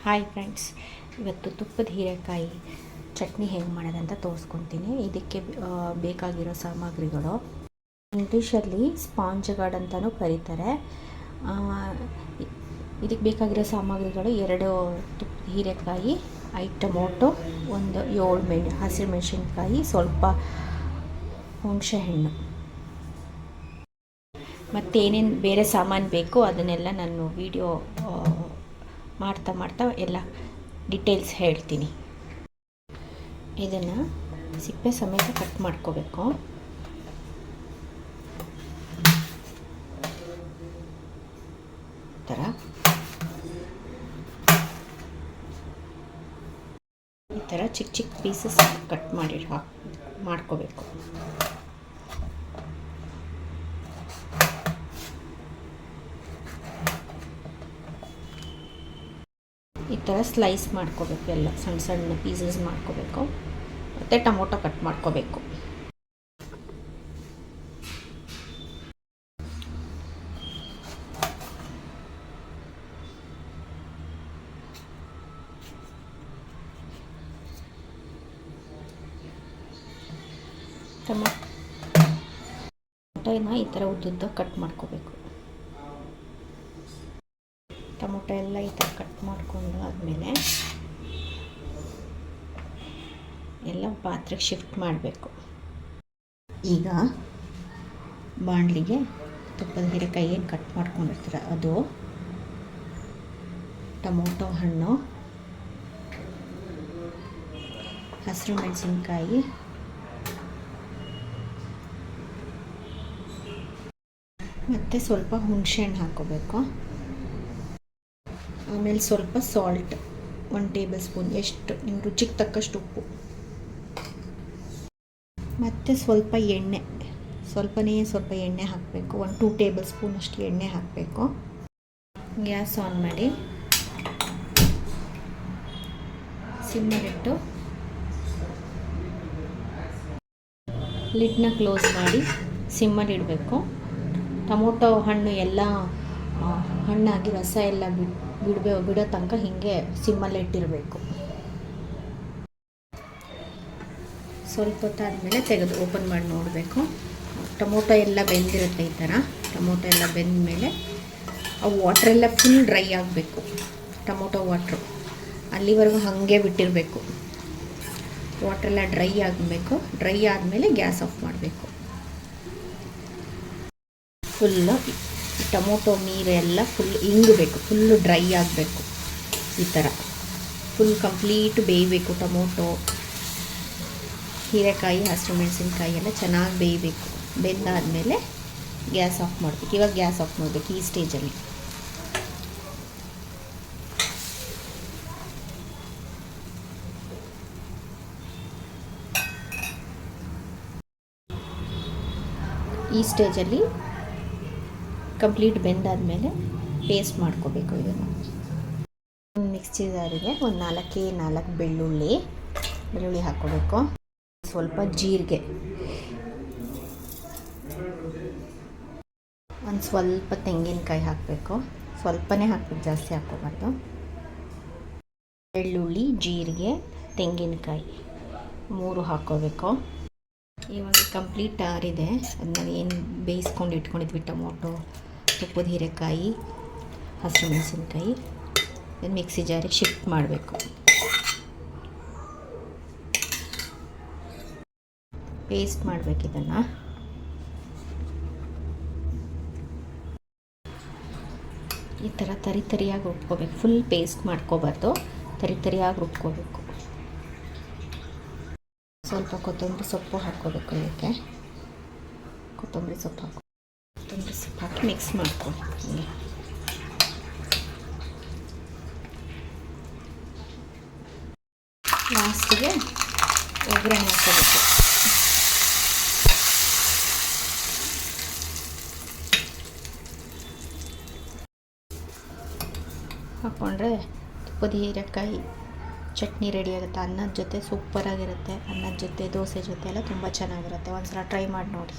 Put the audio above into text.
Hi friends, ಇವತ್ತು ತುಪ್ಪದ ಹೀರೆಕಾಯಿ ಚಟ್ನಿ ಹೇಗೆ ಮಾಡೋದಂತ ತೋರಿಸ್ಕೊತೀನಿ. ಇದಕ್ಕೆ ಬೇಕಾಗಿರೋ ಸಾಮಗ್ರಿಗಳು, ಇಂಗ್ಲೀಷಲ್ಲಿ ಸ್ಪಾಂಜ್ ಗಾರ್ಡ್ ಅಂತಲೂ ಕರೀತಾರೆ. ಇದಕ್ಕೆ ಬೇಕಾಗಿರೋ ಸಾಮಗ್ರಿಗಳು 2 ತುಪ್ಪದ ಹೀರೆಕಾಯಿ, 5 ಟೊಮೊಟೊ, ಒಂದು 7 ಹಸಿಮೆಣಸಿನ್ಕಾಯಿ, ಸ್ವಲ್ಪ ಹುಣಸೆಹಣ್ಣು, ಮತ್ತೇನೇನು ಬೇರೆ ಸಾಮಾನು ಬೇಕು ಅದನ್ನೆಲ್ಲ ನಾನು ವಿಡಿಯೋ ಮಾಡ್ತಾ ಎಲ್ಲ ಡೀಟೇಲ್ಸ್ ಹೇಳ್ತೀನಿ. ಇದನ್ನು ಸಿಪ್ಪೆ ಸಮೇತ ಕಟ್ ಮಾಡ್ಕೋಬೇಕು. ಈ ಥರ ಚಿಕ್ಕ ಚಿಕ್ಕ ಪೀಸಸ್ ಕಟ್ ಮಾಡ್ಕೋಬೇಕು. ಈ ಥರ ಸ್ಲೈಸ್ ಮಾಡ್ಕೋಬೇಕು, ಎಲ್ಲ ಸಣ್ಣ ಸಣ್ಣ ಪೀಸಸ್ ಮಾಡ್ಕೋಬೇಕು. ಮತ್ತು ಟೊಮೊಟೊ ಕಟ್ ಮಾಡ್ಕೋಬೇಕು. ಟೊಮೊಟೊನ ಈ ಥರ ಉದ್ದುದ್ದ ಕಟ್ ಮಾಡ್ಕೋಬೇಕು. ಟೊಮೊಟೊ ಎಲ್ಲ ಈ ಥರ ಕಟ್ ಮಾಡಿಕೊಂಡು ಆದಮೇಲೆ ಎಲ್ಲ ಪಾತ್ರೆಗೆ ಶಿಫ್ಟ್ ಮಾಡಬೇಕು. ಈಗ ಬಾಣಲಿಗೆ ತುಪ್ಪದ ಹೀರೆಕಾಯಿ ಏನು ಕಟ್ ಮಾಡ್ಕೊಂಡಿರ್ತೀರ ಅದು, ಟೊಮೊಟೊ ಹಣ್ಣು, ಹಸಿರು ಮೆಣಸಿನ್ಕಾಯಿ, ಮತ್ತು ಸ್ವಲ್ಪ ಹುಣಸೆಹಣ್ಣು ಹಾಕ್ಕೋಬೇಕು. ಆಮೇಲೆ ಸ್ವಲ್ಪ ಸಾಲ್ಟ್, 1 ಟೇಬಲ್ ಸ್ಪೂನ್, ಎಷ್ಟು ನಿಮ್ಮ ರುಚಿಗೆ ತಕ್ಕಷ್ಟು ಉಪ್ಪು, ಮತ್ತು ಸ್ವಲ್ಪ ಎಣ್ಣೆ, ಸ್ವಲ್ಪ ಎಣ್ಣೆ ಹಾಕಬೇಕು. 1-2 ಟೇಬಲ್ ಸ್ಪೂನ್ ಅಷ್ಟು ಎಣ್ಣೆ ಹಾಕಬೇಕು. ಗ್ಯಾಸ್ ಆನ್ ಮಾಡಿ ಸಿಮ್ಮಲ್ಲಿಟ್ಟು ಲಿಡ್ನ ಕ್ಲೋಸ್ ಮಾಡಿ ಸಿಮ್ಮಲ್ಲಿ ಇಡಬೇಕು. ಟೊಮೊಟೊ ಹಣ್ಣು ಎಲ್ಲ ಹಣ್ಣಾಗಿ ರಸ ಎಲ್ಲ ಬಿಡೋ ತನಕ ಹೀಗೆ ಸಿಮ್ಮಲ್ಲಿ ಇಟ್ಟಿರಬೇಕು. ಸ್ವಲ್ಪ ಹೊತ್ತಾದಮೇಲೆ ತೆಗೆದು ಓಪನ್ ಮಾಡಿ ನೋಡಬೇಕು. ಟೊಮೊಟೊ ಎಲ್ಲ ಬೆಂದಿರುತ್ತೆ. ಈ ಥರ ಟೊಮೊಟೊ ಎಲ್ಲ ಬೆಂದ ಮೇಲೆ ಆ ವಾಟ್ರೆಲ್ಲ ಫುಲ್ ಡ್ರೈ ಆಗಬೇಕು. ಟೊಮೊಟೊ ವಾಟ್ರು ಅಲ್ಲಿವರೆಗೂ ಹಾಗೆ ಬಿಟ್ಟಿರಬೇಕು. ವಾಟ್ರೆಲ್ಲ ಡ್ರೈ ಆಗಬೇಕು. ಡ್ರೈ ಆದಮೇಲೆ ಗ್ಯಾಸ್ ಆಫ್ ಮಾಡಬೇಕು. ಫುಲ್ಲು ಟೊಮೊಟೊ ನೀರೆಲ್ಲ ಫುಲ್ ಇಂಗಬೇಕು, ಫುಲ್ಲು ಡ್ರೈ ಆಗಬೇಕು. ಈ ಥರ ಫುಲ್ ಕಂಪ್ಲೀಟ್ ಬೇಯಬೇಕು. ಟೊಮೊಟೊ, ಹೀರೆಕಾಯಿ, ಹಸಿರು ಮೆಣಸಿನ್ಕಾಯಿ ಎಲ್ಲ ಚೆನ್ನಾಗಿ ಬೇಯಬೇಕು. ಬೆಂದಾದಮೇಲೆ ಗ್ಯಾಸ್ ಆಫ್ ಮಾಡಬೇಕು. ಇವಾಗ ಗ್ಯಾಸ್ ಆಫ್ ಮಾಡಬೇಕು ಈ ಸ್ಟೇಜಲ್ಲಿ. ಈ ಸ್ಟೇಜಲ್ಲಿ ಕಂಪ್ಲೀಟ್ ಬೆಂದಾದಮೇಲೆ ಪೇಸ್ಟ್ ಮಾಡ್ಕೋಬೇಕು. ಇದನ್ನು ಮಿಕ್ಸಿ ಜಾರಿಗೆ ಒಂದು 4 ಬೆಳ್ಳುಳ್ಳಿ ಹಾಕ್ಕೋಬೇಕು. ಸ್ವಲ್ಪ ಜೀರಿಗೆ, ಒಂದು ಸ್ವಲ್ಪ ತೆಂಗಿನಕಾಯಿ ಹಾಕಬೇಕು. ಸ್ವಲ್ಪನೇ ಹಾಕಬೇಕು, ಜಾಸ್ತಿ ಹಾಕ್ಕೋಬಾರ್ದು. ಬೆಳ್ಳುಳ್ಳಿ, ಜೀರಿಗೆ, ತೆಂಗಿನಕಾಯಿ 3 ಹಾಕ್ಕೋಬೇಕು. ಇವಾಗ ಕಂಪ್ಲೀಟ್ ಆರಿದೆ. ಅದನ್ನ ಏನು ಬೇಯಿಸ್ಕೊಂಡು ಇಟ್ಕೊಂಡಿದ್ವಿ, ಟೊಮೊಟೊ, ತುಪ್ಪದ ಹೀರೆಕಾಯಿ, ಹಸಿರು ಮೆಣಸಿನ್ಕಾಯಿ, ಇದನ್ನು ಮಿಕ್ಸಿ ಜಾರಿಗೆ ಶಿಫ್ಟ್ ಮಾಡಬೇಕು. ಪೇಸ್ಟ್ ಮಾಡಬೇಕು. ಇದನ್ನು ಈ ಥರ ತರಿಯಾಗಿ ರುಬ್ಕೋಬೇಕು. ಫುಲ್ ಪೇಸ್ಟ್ ಮಾಡ್ಕೋಬಾರ್ದು, ತರಿಯಾಗಿ ರುಬ್ಕೋಬೇಕು. ಸ್ವಲ್ಪ ಕೊತ್ತಂಬರಿ ಸೊಪ್ಪು ಹಾಕ್ಕೋಬೇಕು. ಇದಕ್ಕೆ ಕೊತ್ತಂಬರಿ ಸೊಪ್ಪು ಹಾಕಿ ಮಿಕ್ಸ್ ಮಾಡ್ಕೊಳ್ಳಿ. ಲಾಸ್ಟಿಗೆ ಒಗ್ಗರಣೆ ಹಾಕ್ಕೋಬೇಕು. ಹಾಕ್ಕೊಂಡ್ರೆ ತುಪ್ಪದ ಹೀರೆಕಾಯಿ ಚಟ್ನಿ ರೆಡಿ ಆಗುತ್ತೆ. ಅನ್ನದ ಜೊತೆ ಸೂಪರಾಗಿರುತ್ತೆ. ಅನ್ನದ ಜೊತೆ, ದೋಸೆ ಜೊತೆ ಎಲ್ಲ ತುಂಬ ಚೆನ್ನಾಗಿರುತ್ತೆ. ಒಂದು ಸಲ ಟ್ರೈ ಮಾಡಿ ನೋಡಿ.